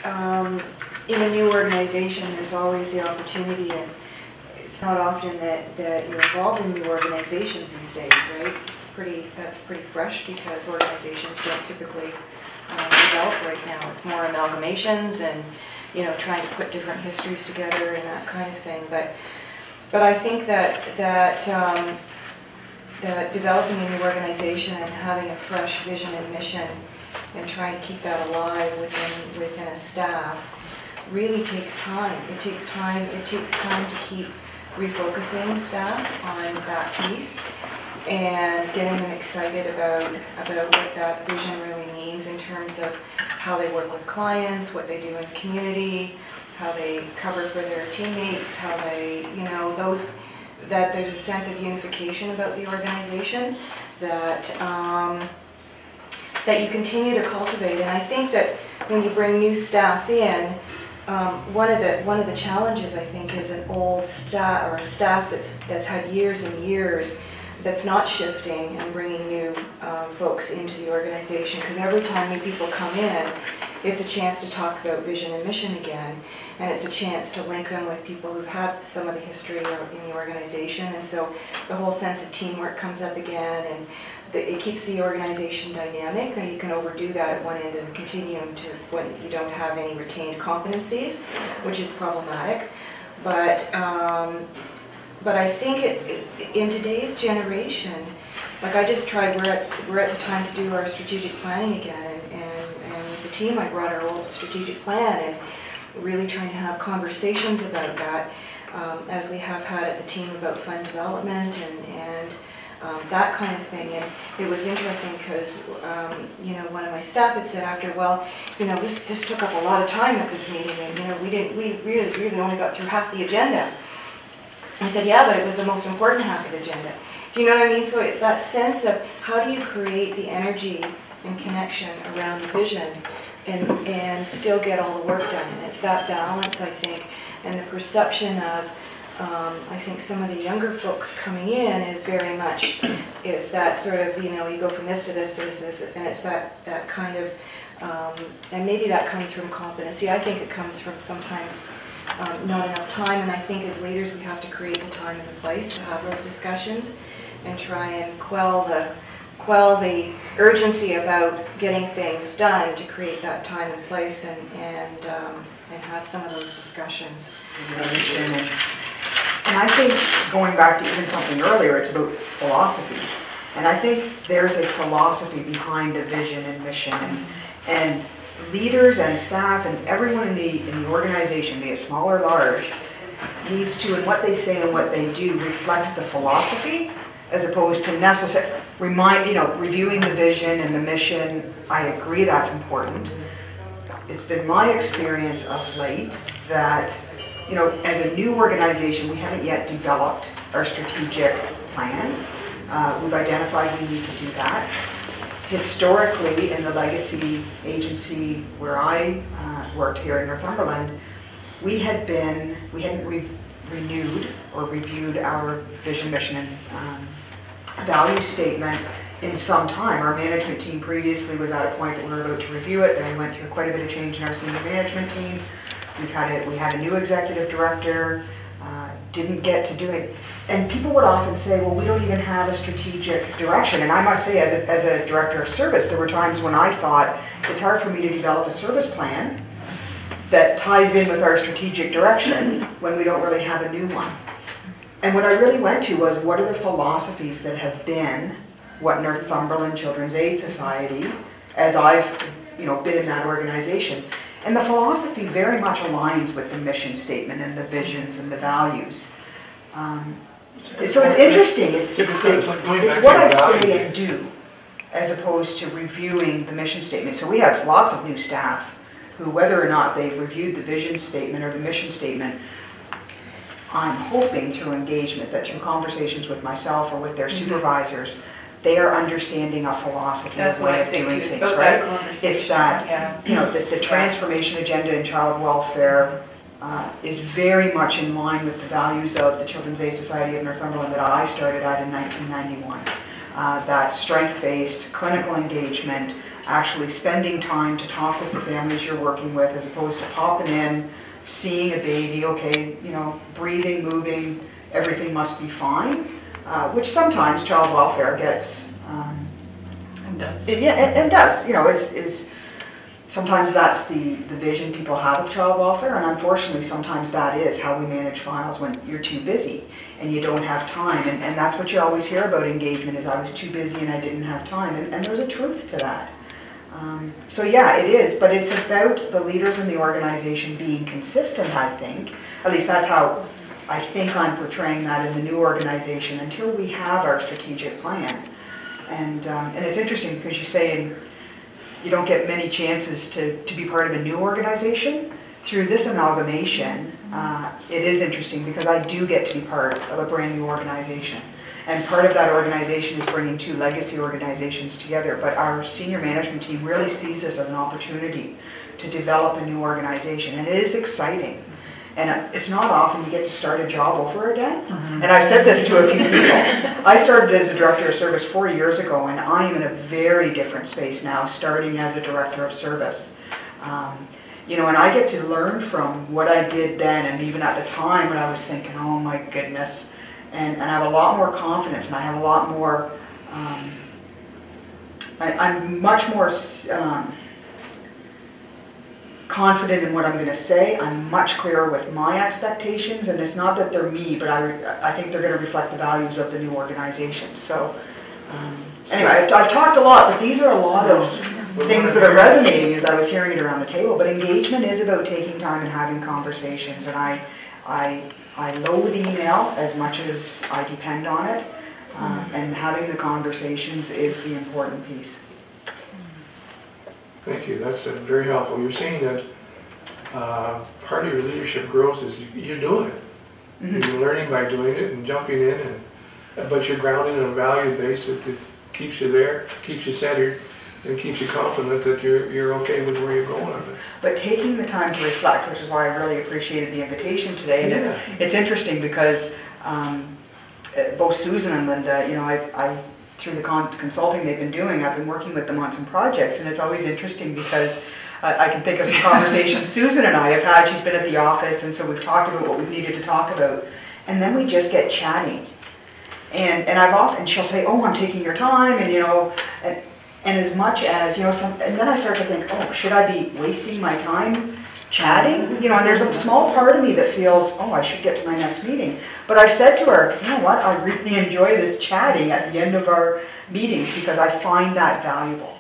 in a new organization, there's always the opportunity, and it's not often that you're involved in new organizations these days, right? That's pretty fresh because organizations don't typically develop right now. It's more amalgamations and, you know, trying to put different histories together and that kind of thing. But I think that developing a new organization and having a fresh vision and mission and trying to keep that alive within a staff really takes time. It takes time to keep refocusing staff on that piece and getting them excited about what that vision really means in terms of how they work with clients, what they do in the community, how they cover for their teammates, how they, you know, that there's a sense of unification about the organization that that you continue to cultivate. And I think that when you bring new staff in, one of the challenges, I think, is an old staff or a staff that's had years and years that's not shifting and bringing new folks into the organization, because every time new people come in, it's a chance to talk about vision and mission again, and it's a chance to link them with people who've had some of the history in the organization, and so the whole sense of teamwork comes up again, and it keeps the organization dynamic. Now you can overdo that at one end of the continuum to when you don't have any retained competencies, which is problematic, but I think in today's generation, like I just tried, we're at the time to do our strategic planning again, and with the team I brought our old strategic plan and really trying to have conversations about that, as we have had at the team about fund development and that kind of thing. And it was interesting because you know, one of my staff had said after, well, you know, this took up a lot of time at this meeting, and you know, we really only got through half the agenda. I said, yeah, but it was the most important half of the agenda. Do you know what I mean? So it's that sense of how do you create the energy and connection around the vision and still get all the work done. And it's that balance, I think, and the perception of, I think some of the younger folks coming in is very much, is that sort of, you know, you go from this to this to this to this, and it's that kind of, and maybe that comes from competency. I think it comes from sometimes not enough time, and I think as leaders we have to create the time and the place to have those discussions and try and quell the urgency about getting things done to create that time and place and have some of those discussions. And I think, going back to even something earlier, it's about philosophy. And I think there's a philosophy behind a vision and mission, and leaders and staff and everyone in the organization, be it small or large, needs to, in what they say and what they do, reflect the philosophy as opposed to reviewing the vision and the mission. I agree that's important. It's been my experience of late that, you know, as a new organization, we haven't yet developed our strategic plan. We've identified we need to do that. Historically, in the legacy agency where I worked here in Northumberland, we hadn't renewed or reviewed our vision, mission, and value statement in some time. Our management team previously was at a point that we were about to review it, then we went through quite a bit of change in our senior management team. We had a new executive director, didn't get to do it. And people would often say, well, we don't even have a strategic direction. And I must say, as a director of service, there were times when I thought, it's hard for me to develop a service plan that ties in with our strategic direction when we don't really have a new one. And what I really went to was, what are the philosophies that have been what Northumberland Children's Aid Society, as I've been in that organization. And the philosophy very much aligns with the mission statement and the visions and the values. So it's interesting. It's what I say and do, as opposed to reviewing the mission statement. So we have lots of new staff who, whether or not they've reviewed the vision statement or the mission statement, I'm hoping through engagement, that through conversations with myself or with their supervisors, they are understanding a philosophy of way of doing things, right? It's that, the transformation agenda in child welfare is very much in line with the values of the Children's Aid Society of Northumberland that I started at in 1991. That strength-based clinical engagement, actually spending time to talk with the families you're working with, as opposed to popping in, seeing a baby, okay, you know, breathing, moving, everything must be fine, which sometimes child welfare gets, And does. and does, you know, is sometimes that's the vision people have of child welfare, and unfortunately sometimes that is how we manage files when you're too busy and you don't have time, and that's what you always hear about engagement, is I was too busy and I didn't have time, and there's a truth to that. So yeah, it is, but it's about the leaders in the organization being consistent, I think. At least that's how I think I'm portraying that in the new organization, until we have our strategic plan. And it's interesting because you say you don't get many chances to be part of a new organization. Through this amalgamation, it is interesting because I do get to be part of a brand new organization. And part of that organization is bringing two legacy organizations together, but our senior management team really sees this as an opportunity to develop a new organization, and it is exciting. And it's not often you get to start a job over again. And I've said this to a few people. I started as a director of service 4 years ago, and I am in a very different space now, starting as a director of service. You know, and I get to learn from what I did then, and even at the time when I was thinking, oh my goodness, and I have a lot more confidence, and I have a lot more, I'm much more confident in what I'm going to say. I'm much clearer with my expectations, and it's not that they're me, but I think they're going to reflect the values of the new organization. So anyway, I've talked a lot, but these are a lot of things that are resonating as I was hearing it around the table. But engagement is about taking time and having conversations, and I loathe email as much as I depend on it, and having the conversations is the important piece. Thank you, that's very helpful. You're saying that part of your leadership growth is you're doing it. You're learning by doing it and jumping in, but you're grounded in a value base that keeps you there, keeps you centered, and keeps you confident that you're okay with where you're going with it. But taking the time to reflect, which is why I really appreciated the invitation today, and it's interesting because both Susan and Linda, you know, I through the consulting they've been doing, I've been working with them on some projects, and it's always interesting because I can think of some conversations Susan and I have had. She's been at the office, and so we've talked about what we've needed to talk about, and then we just get chatting, and I've often, she'll say, oh, I'm taking your time, and you know, and as much as, you know, and then I start to think, oh, should I be wasting my time chatting? You know, and there's a small part of me that feels, oh, I should get to my next meeting. But I've said to her, you know what, I really enjoy this chatting at the end of our meetings because I find that valuable.